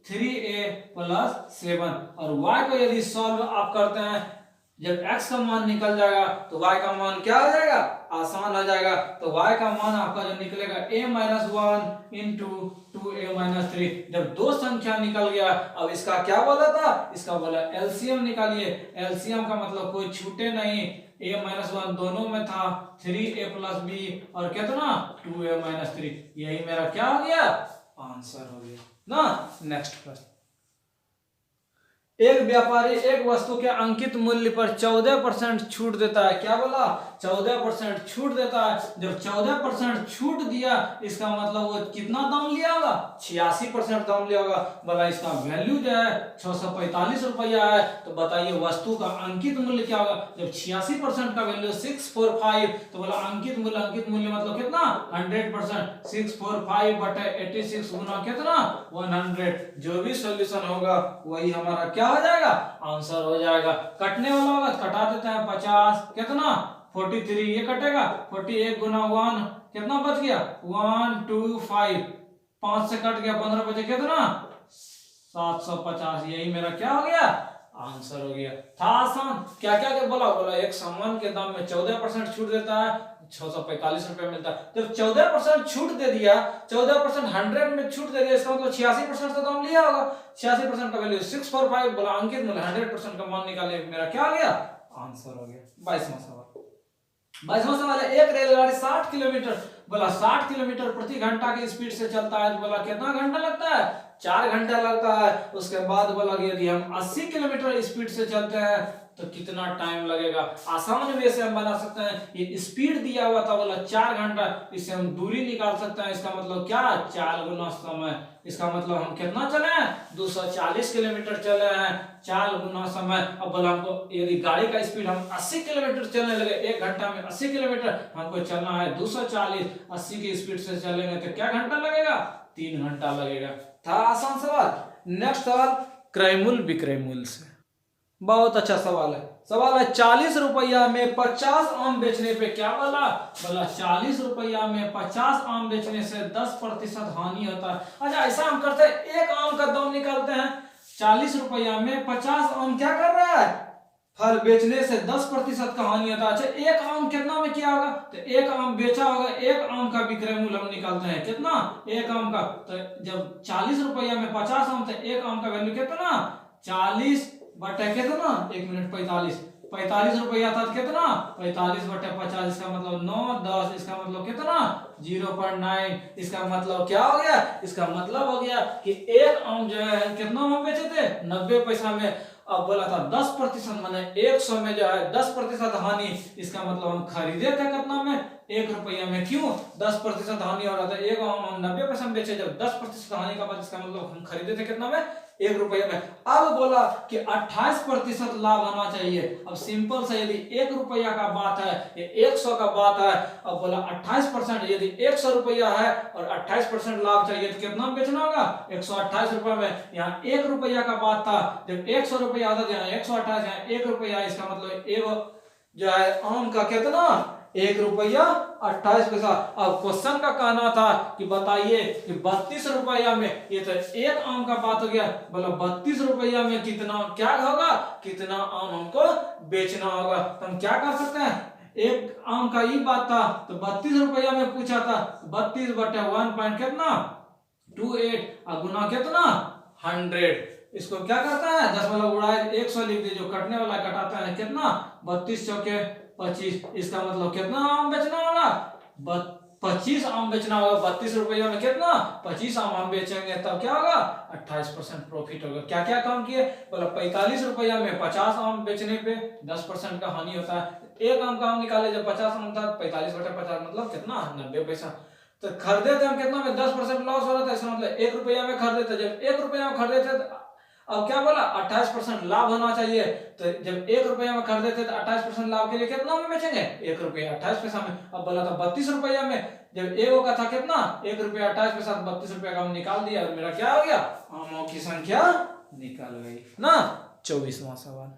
Speaker 1: 3a + 7 और y को यदि सॉल्व आप करते हैं जब x का मान निकल जाएगा तो y का मान क्या हो जाएगा आसान हो जाएगा। तो y का मान आपका जो निकलेगा a - 1 × 2a - 3। जब दो संख्या निकल गया अब इसका क्या बोला था इसका बोला एलसीएम निकालिए। एलसीएम का मतलब कोई छूटे नहीं, a - 1 दोनों में था 3a + b और कितना 2a - 3। यही मेरा क्या हो गया आंसर हो गया ना। नेक्स्ट प्रश्न। एक व्यापारी एक वस्तु के अंकित मूल्य पर 14% छूट देता है। क्या बोला 14% छूट देता है। जब 14% छूट दिया इसका मतलब वो कितना दाम लिया होगा 86% दाम लिया होगा। बोला इसका वैल्यू जो है 645 रुपया है। तो बताइए वस्तु का अंकित मूल्य क्या होगा। जब 86% का वैल्यू 645 तो बोला अंकित मूल्य मतलब कितना 100%। 645/86 गुना कितना 100। जो भी सॉल्यूशन होगा वही हमारा क्या हो जाएगा आंसर हो जाएगा। कटने वाला होगा कटा देते हैं 50 कितना 43 ये कटेगा 41 गुना 1 कितना बच गया 125 5 से कट गया 15 बचे कितना 750। यही मेरा क्या हो गया आंसर हो गया। था आसान। क्या क्या बोला एक सामान के दाम में 14% छूट देता है 645 रुपए मिलता है। जब 14% छूट दे दिया 14% 100 में छूट दे दिया इसका मतलब 86% तो दाम लिया होगा। 86% का वैल्यू 645 बोला अंकित मूल्य 100% का मान निकाले मेरा क्या हो गया आंसर हो गया। 22वां सवाल है। एक रेलगाड़ी 60 किलोमीटर बोला 60 किलोमीटर प्रति घंटा की स्पीड से चलता है। बोला कितना घंटा लगता है 4 घंटा लगता है। उसके बाद बोला यदि हम 80 किलोमीटर स्पीड से चलते हैं तो कितना टाइम लगेगा। आसान वे से हम बना सकते हैं। ये स्पीड दिया हुआ था बोला 4 घंटा, इससे हम दूरी निकाल सकते हैं। इसका मतलब क्या 4 गुना समय। इसका मतलब हम कितना चले हैं 240 किलोमीटर चले हैं 4 गुना समय। अब बोला हमको यदि गाड़ी का स्पीड हम 80 किलोमीटर चलने लगे 1 घंटा में 80 किलोमीटर हमको चलना है 240 80 की स्पीड से चलेंगे तो क्या घंटा लगेगा 3 घंटा लगेगा। था आसान सवाल। नेक्स्ट सवाल क्रय मूल्य विक्रय मूल्य से। बहुत अच्छा सवाल है। सवाल है 40 रुपया में 50 आम बेचने पे क्या बोला 40 रुपया में 50 आम बेचने से 10% हानि होता है। अच्छा ऐसा हम करते हैं एक आम का दाम निकालते हैं। 40 रुपया में 50 आम क्या कर रहा है फल बेचने से 10% का हानि होता है। अच्छा एक आम कितना में क्या होगा तो एक आम बेचा होगा। एक आम का विक्रय मूल्य हम निकालते हैं कितना एक आम का। तो जब 40 रुपया में 50 आम तो एक आम का वैल्यू कितना 40 बटा कितना 1 मिनट 45 45 रुपया था कितना 45/50, इसका मतलब 9, 10, इसका मतलब कितना 0.9। इसका मतलब क्या हो गया, इसका मतलब हो गया कि एक आम जो है कितना में बेचे थे 90 पैसा में। अब बोला था 10% माने 100 में जो है 10% हानि, इसका मतलब हम खरीदे थे कितना में 1 रुपया में। क्यों 10% हानि हो रहा था, एक आम हम 90 पैसा में बेचे, जब 10% हानि का बाद इसका मतलब हम खरीदे थे कितना में 1 रुपया में। अब बोला कि 28% लाभ होना चाहिए। अब सिंपल से यदि 1 रुपया का बात है या 100 का बात है, अब बोला 28%, यदि 100 रुपया है और 28% लाभ चाहिए तो कितना बेचना होगा 128 रुपए में। यहाँ 1 रुपया का बात था, जब 100 रुपया आता था 128, यहाँ 1 रुपया, इसका मतलब एक जो है आम का कितना 1 रुपया 28 पैसा। अब क्वेश्चन का कहना था कि बताइए कि 32 रुपया में, ये तो एक आम का बात हो गया, बोला 32 रुपया में कितना क्या होगा, कितना आम हमको बेचना होगा। तो हम क्या कर सकते हैं, एक आम का ही बात था तो 32 रुपया में पूछा था, 32/1 पॉइंट कितना 28 और गुना कितना 100। इसको क्या करता है 10 उड़ाए 100 लिख दे, जो कटने वाला कटाता है कितना 32 चौके 25, इसका मतलब कितना आम बेचना होगा 25 आम बेचना होगा। 32 रुपया में कितना 25 आम हम बेचेंगे, तब क्या होगा 28% प्रॉफिट होगा। क्या क्या काम किए, बोला 45 रुपया में 50 आम बेचने पे 10% का हानि होता है। एक आम का हम निकाले, जब 50 आम था 45/50 मतलब कितना 90 पैसा। तो खरीदे थे हम कितना में 10% लॉस हो रहा था, इसका मतलब 1 रुपया में खरीदे थे। जब 1 रुपया में खरीदे थे, अब क्या बोला 28% लाभ होना चाहिए। तो जब 1 रुपया में खरीदे थे तो 28% लाभ के लिए कितना में बेचेंगे 1 रुपया 28 पैसा में। अब बोला था 32 रुपया में, जब एगो का था कितना 1 रुपया 28 पैसा, 32 रुपया का हम निकाल दिया और मेरा क्या हो गया आमों की संख्या निकल गई ना। 24वां सवाल,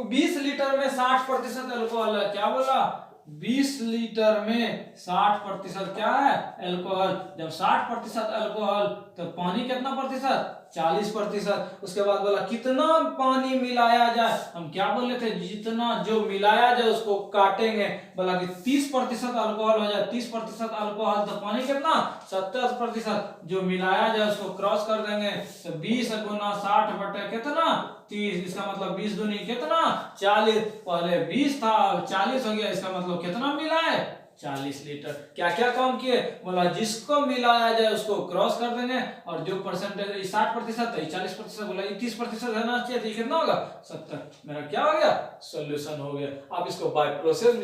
Speaker 1: 20 लीटर में 60% अल्कोहल है। क्या बोला 20 लीटर में 60% क्या है अल्कोहल। जब 60% अल्कोहल तो पानी कितना प्रतिशत 40%। उसके बाद बोला कितना पानी मिलाया जाए, हम क्या बोले थे जितना जो मिलाया जाए उसको काटेंगे। बोला कि 30% अल्कोहल हो जाए, 30% अल्कोहल तो पानी कितना 70%, जो मिलाया जाए उसको क्रॉस कर देंगे तो 20 गुना 60 बटे कितना 30, इसका मतलब 20 दूनी कितना 40। पहले 20 था 40 हो गया, इसका मतलब कितना मिला है 40 लीटर। क्या क्या काम किए, बोला जिसको मिलाया जाए उसको क्रॉस कर देंगे और जो परसेंटेज 60% है 40%, बोला 30% रहना चाहिए तो कितना होगा 70। मेरा क्या हो गया सॉल्यूशन हो गया। आप इसको बाय प्रोसेस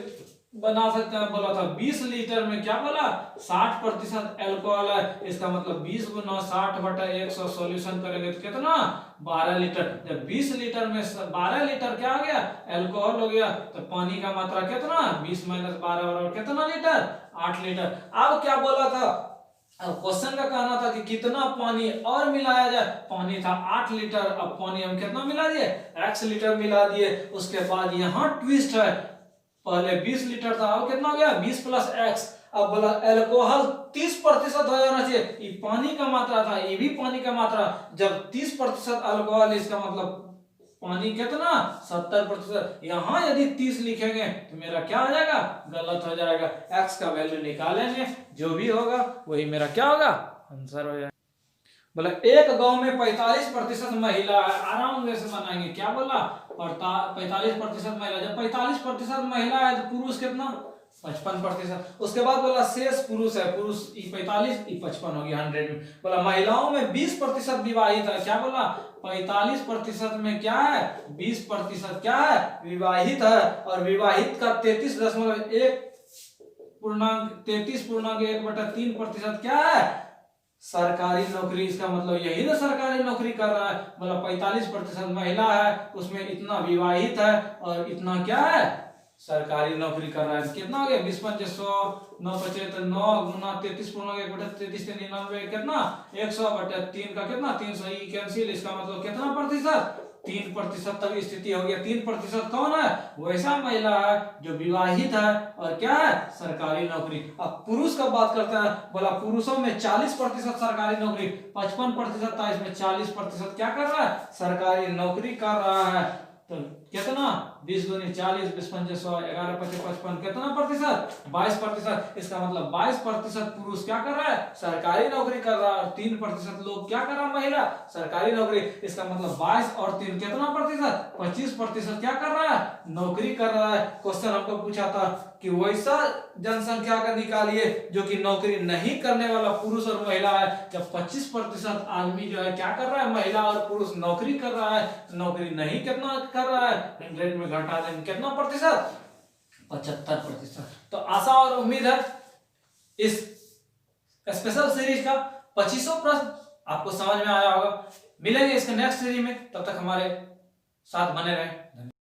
Speaker 1: बना सकते हैं। बोला था 20 लीटर में क्या बोला 60% अल्कोहल है, इसका मतलब 20 गुना 60/100 सॉल्यूशन करेंगे तो कितना 12 लीटर। जब 20 लीटर में 12 लीटर क्या हो गया अल्कोहल हो गया, तो पानी का मात्रा कितना 20 - 12 बराबर कितना लीटर 8 लीटर। अब क्या बोला था, अब क्वेश्चन का कहना था कि कितना पानी और मिलाया जाए, पानी था 8 लीटर, अब पानी हम कितना मिला दिए x लीटर मिला दिए। उसके बाद यहाँ ट्विस्ट है, पहले 20 लीटर था अब कितना हो गया 20 + x। अब बोला अल्कोहल 30% हो जाना चाहिए, ये पानी का मात्रा था ये भी पानी का मात्रा। जब 30% अल्कोहल, इसका मतलब पानी कितना 70%। यहाँ यदि 30 लिखेंगे तो मेरा क्या हो जाएगा गलत हो जाएगा, x का वैल्यू निकालेंगे जो भी होगा वही मेरा क्या होगा आंसर हो जाएगा। बोला एक गांव में 45% महिला है, आराम से बनाएंगे। क्या बोला 45% महिला, जब 45% महिला है तो पुरुष कितना 55%। उसके बाद बोला शेष पुरुष है, पुरुष 45 55 हो गया 100 में। बोला महिलाओं में 20% विवाहित है। क्या बोला 45% में क्या है 20% क्या है विवाहित है, और विवाहित का 33.1% क्या है सरकारी नौकरी। इसका मतलब यही ना सरकारी नौकरी कर रहा है। बोला 45% महिला है, उसमें इतना विवाहित है और इतना क्या है सरकारी नौकरी कर रहा है। कितना हो गया 20 × 5 100 9 × 5 9 गुना 33.1/33 कितना 100/3 का कितना 300, ई कैंसिल। इसका मतलब कितना प्रतिशत 3% तक स्थिति हो गया। 3% कौन है वैसा महिला है जो विवाहित है और क्या है सरकारी नौकरी। अब पुरुष का बात करते हैं। बोला पुरुषों में 40% सरकारी नौकरी, 55% था, इसमें 40% क्या कर रहा है सरकारी नौकरी कर रहा है। तो कितना 20 दूनी 40, 20 पंचे 100, 11 पचे 55, कितना प्रतिशत 22%। इसका मतलब 22% पुरुष क्या कर रहा है, सरकारी नौकरी कर रहा है, और 3% लोग क्या कर रहा है, महिला सरकारी नौकरी। इसका मतलब 22 और 3 कितना प्रतिशत, 25% क्या कर रहा है, नौकरी कर रहा है। क्वेश्चन हमको पूछा था कि वैसा जनसंख्या का निकालिए जो कि नौकरी नहीं करने वाला पुरुष और महिला है। जब 25% आदमी जो है क्या कर रहा है, महिला और पुरुष नौकरी कर रहा है, नौकरी नहीं कितना कर रहा है, 100 में घटा देंगे कितना प्रतिशत, 75%। तो आशा और उम्मीद है इस स्पेशल सीरीज का 2500 प्रश्न आपको समझ में आया होगा। मिलेंगे इसके नेक्स्ट सीरीज में, तब तक हमारे साथ बने रहें।